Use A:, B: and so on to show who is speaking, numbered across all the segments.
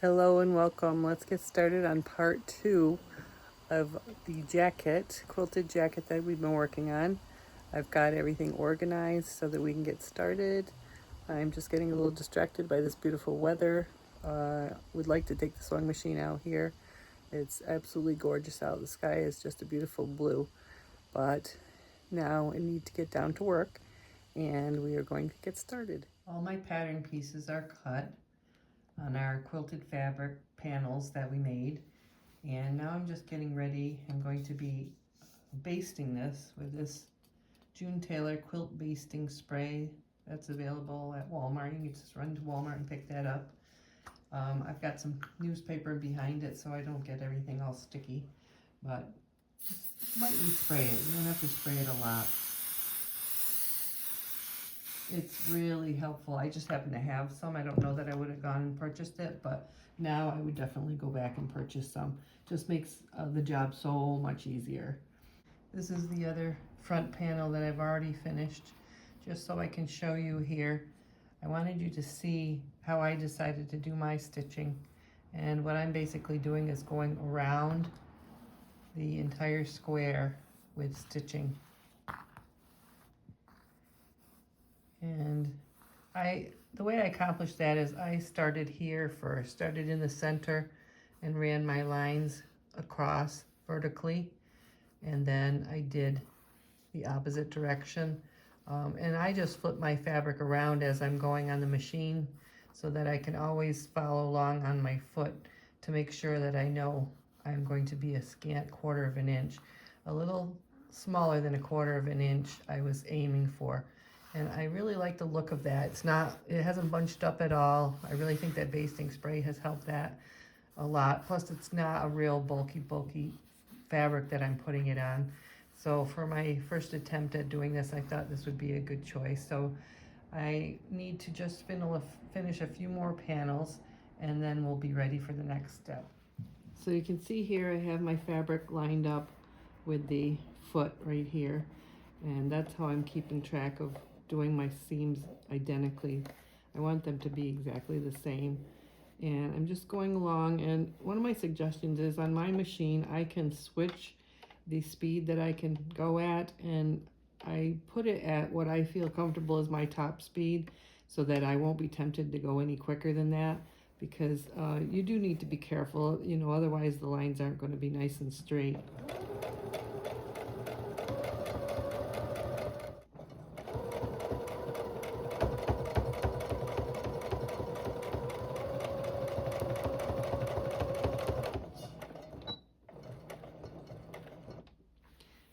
A: Hello and welcome. Let's get started on part 2 of the jacket, quilted jacket that we've been working on. I've got everything organized so that we can get started. I'm just getting a little distracted by this beautiful weather. Would like to take the sewing machine out here. It's absolutely gorgeous out. The sky is just a beautiful blue. But now I need to get down to work and we are going to get started. All my pattern pieces are cut on our quilted fabric panels that we made. And now I'm just getting ready. I'm going to be basting this with this June Taylor quilt basting spray that's available at Walmart. You can just run to Walmart and pick that up. I've got some newspaper behind it so I don't get everything all sticky, but just lightly spray it. You don't have to spray it a lot. It's really helpful. I just happen to have some. I don't know that I would have gone and purchased it, but now I would definitely go back and purchase some. Just makes the job so much easier. This is the other front panel that I've already finished, just so I can show you here. I wanted you to see how I decided to do my stitching. And what I'm basically doing is going around the entire square with stitching. And the way I accomplished that is I started here first, started in the center and ran my lines across vertically, and then I did the opposite direction. And I just flip my fabric around as I'm going on the machine so that I can always follow along on my foot to make sure that I know I'm going to be a scant 1/4 of an inch. A little smaller than a 1/4 of an inch I was aiming for. And I really like the look of that. It hasn't bunched up at all. I really think that basting spray has helped that a lot. Plus it's not a real bulky fabric that I'm putting it on. So for my first attempt at doing this, I thought this would be a good choice. So I need to just finish a few more panels and then we'll be ready for the next step. So you can see here I have my fabric lined up with the foot right here, and that's how I'm keeping track of doing my seams identically. I want them to be exactly the same. And I'm just going along, and one of my suggestions is on my machine I can switch the speed that I can go at, and I put it at what I feel comfortable as my top speed so that I won't be tempted to go any quicker than that, because you do need to be careful, you know, otherwise the lines aren't going to be nice and straight.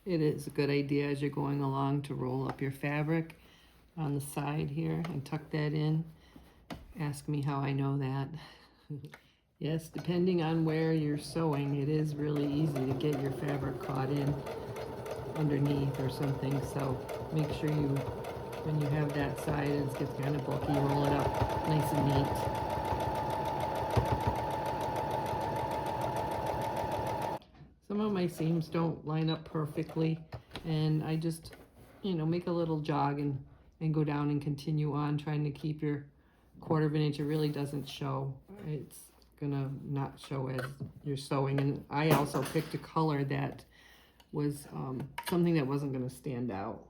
A: It is a good idea as you're going along to roll up your fabric on the side here and tuck that in. Ask me how I know that. Yes, depending on where you're sewing, it is really easy to get your fabric caught in underneath or something. So make sure when you have that side and it gets kind of bulky, roll it up nice and neat. Some of my seams don't line up perfectly, and I just, make a little jog and go down and continue on, trying to keep your 1/4 of an inch. It really doesn't show. It's gonna not show as you're sewing. And I also picked a color that was something that wasn't gonna stand out.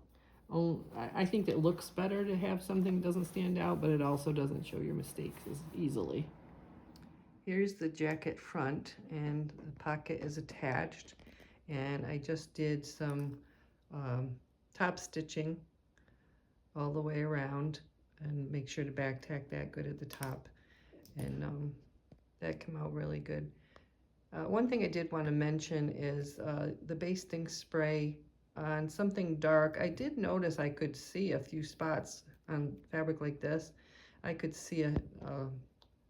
A: Oh, I think it looks better to have something that doesn't stand out, but it also doesn't show your mistakes as easily. Here's the jacket front, and the pocket is attached, and I just did some top stitching all the way around, and make sure to back tack that good at the top, and that came out really good. One thing I did want to mention is the basting spray on something dark. I did notice I could see a few spots on fabric like this. I could see a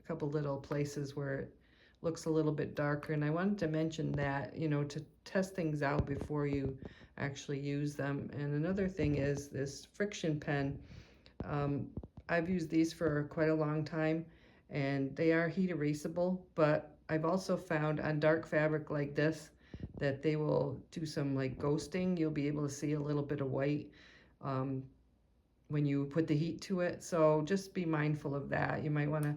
A: couple little places where it looks a little bit darker, and I wanted to mention that, to test things out before you actually use them. And another thing is this friction pen. I've used these for quite a long time, and they are heat erasable, but I've also found on dark fabric like this that they will do some like ghosting. You'll be able to see a little bit of white when you put the heat to it. So just be mindful of that. You might want to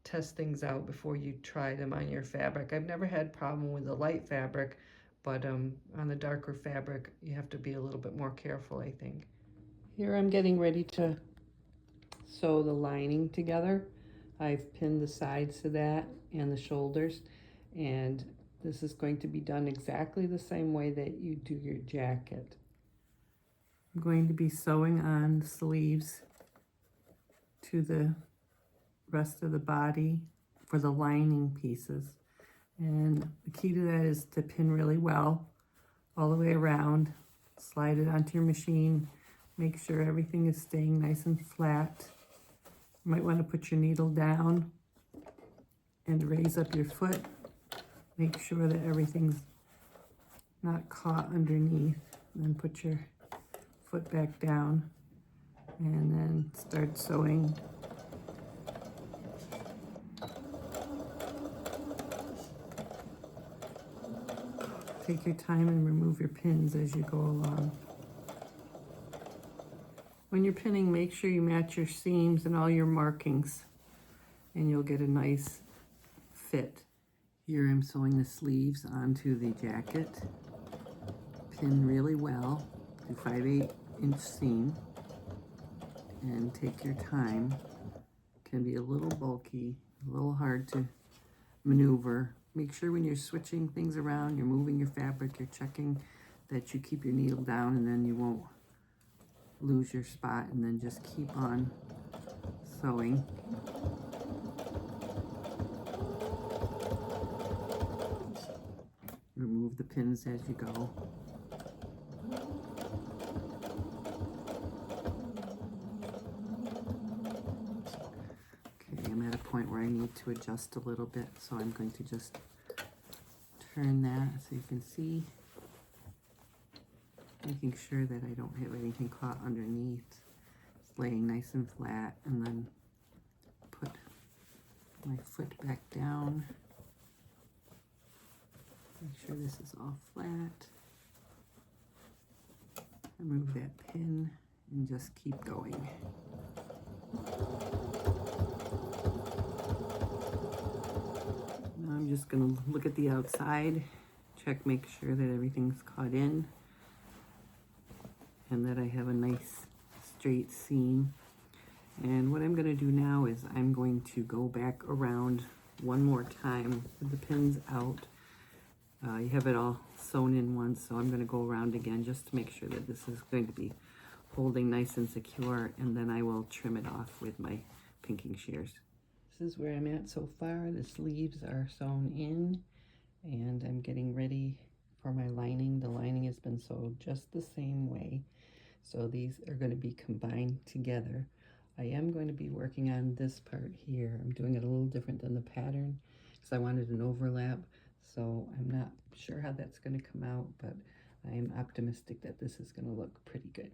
A: test things out before you try them on your fabric. I've never had problem with the light fabric, but on the darker fabric, you have to be a little bit more careful, I think. Here I'm getting ready to sew the lining together. I've pinned the sides to that and the shoulders, and this is going to be done exactly the same way that you do your jacket. I'm going to be sewing on the sleeves to the rest of the body for the lining pieces. And the key to that is to pin really well all the way around, slide it onto your machine, make sure everything is staying nice and flat. You might want to put your needle down and raise up your foot. Make sure that everything's not caught underneath. And then put your foot back down and then start sewing. Take your time and remove your pins as you go along. When you're pinning, make sure you match your seams and all your markings, and you'll get a nice fit. Here I'm sewing the sleeves onto the jacket. Pin really well, do 5/8 inch seam, and take your time. It can be a little bulky, a little hard to maneuver. Make sure when you're switching things around, you're moving your fabric, you're checking that you keep your needle down, and then you won't lose your spot, and then just keep on sewing. Remove the pins as you go. Okay, I'm at a point where I need to adjust a little bit, so I'm going to just turn that so you can see, making sure that I don't have anything caught underneath. It's laying nice and flat, and then put my foot back down. Make sure this is all flat. Remove that pin and just keep going. Now I'm just going to look at the outside, check, make sure that everything's caught in, and that I have a nice straight seam. And what I'm going to do now is I'm going to go back around one more time with the pins out. You have it all sewn in once, so I'm going to go around again just to make sure that this is going to be holding nice and secure, and then I will trim it off with my pinking shears. This is where I'm at so far. The sleeves are sewn in, and I'm getting ready for my lining. The lining has been sewed just the same way, so these are going to be combined together. I am going to be working on this part here. I'm doing it a little different than the pattern because I wanted an overlap. So I'm not sure how that's going to come out, but I am optimistic that this is going to look pretty good.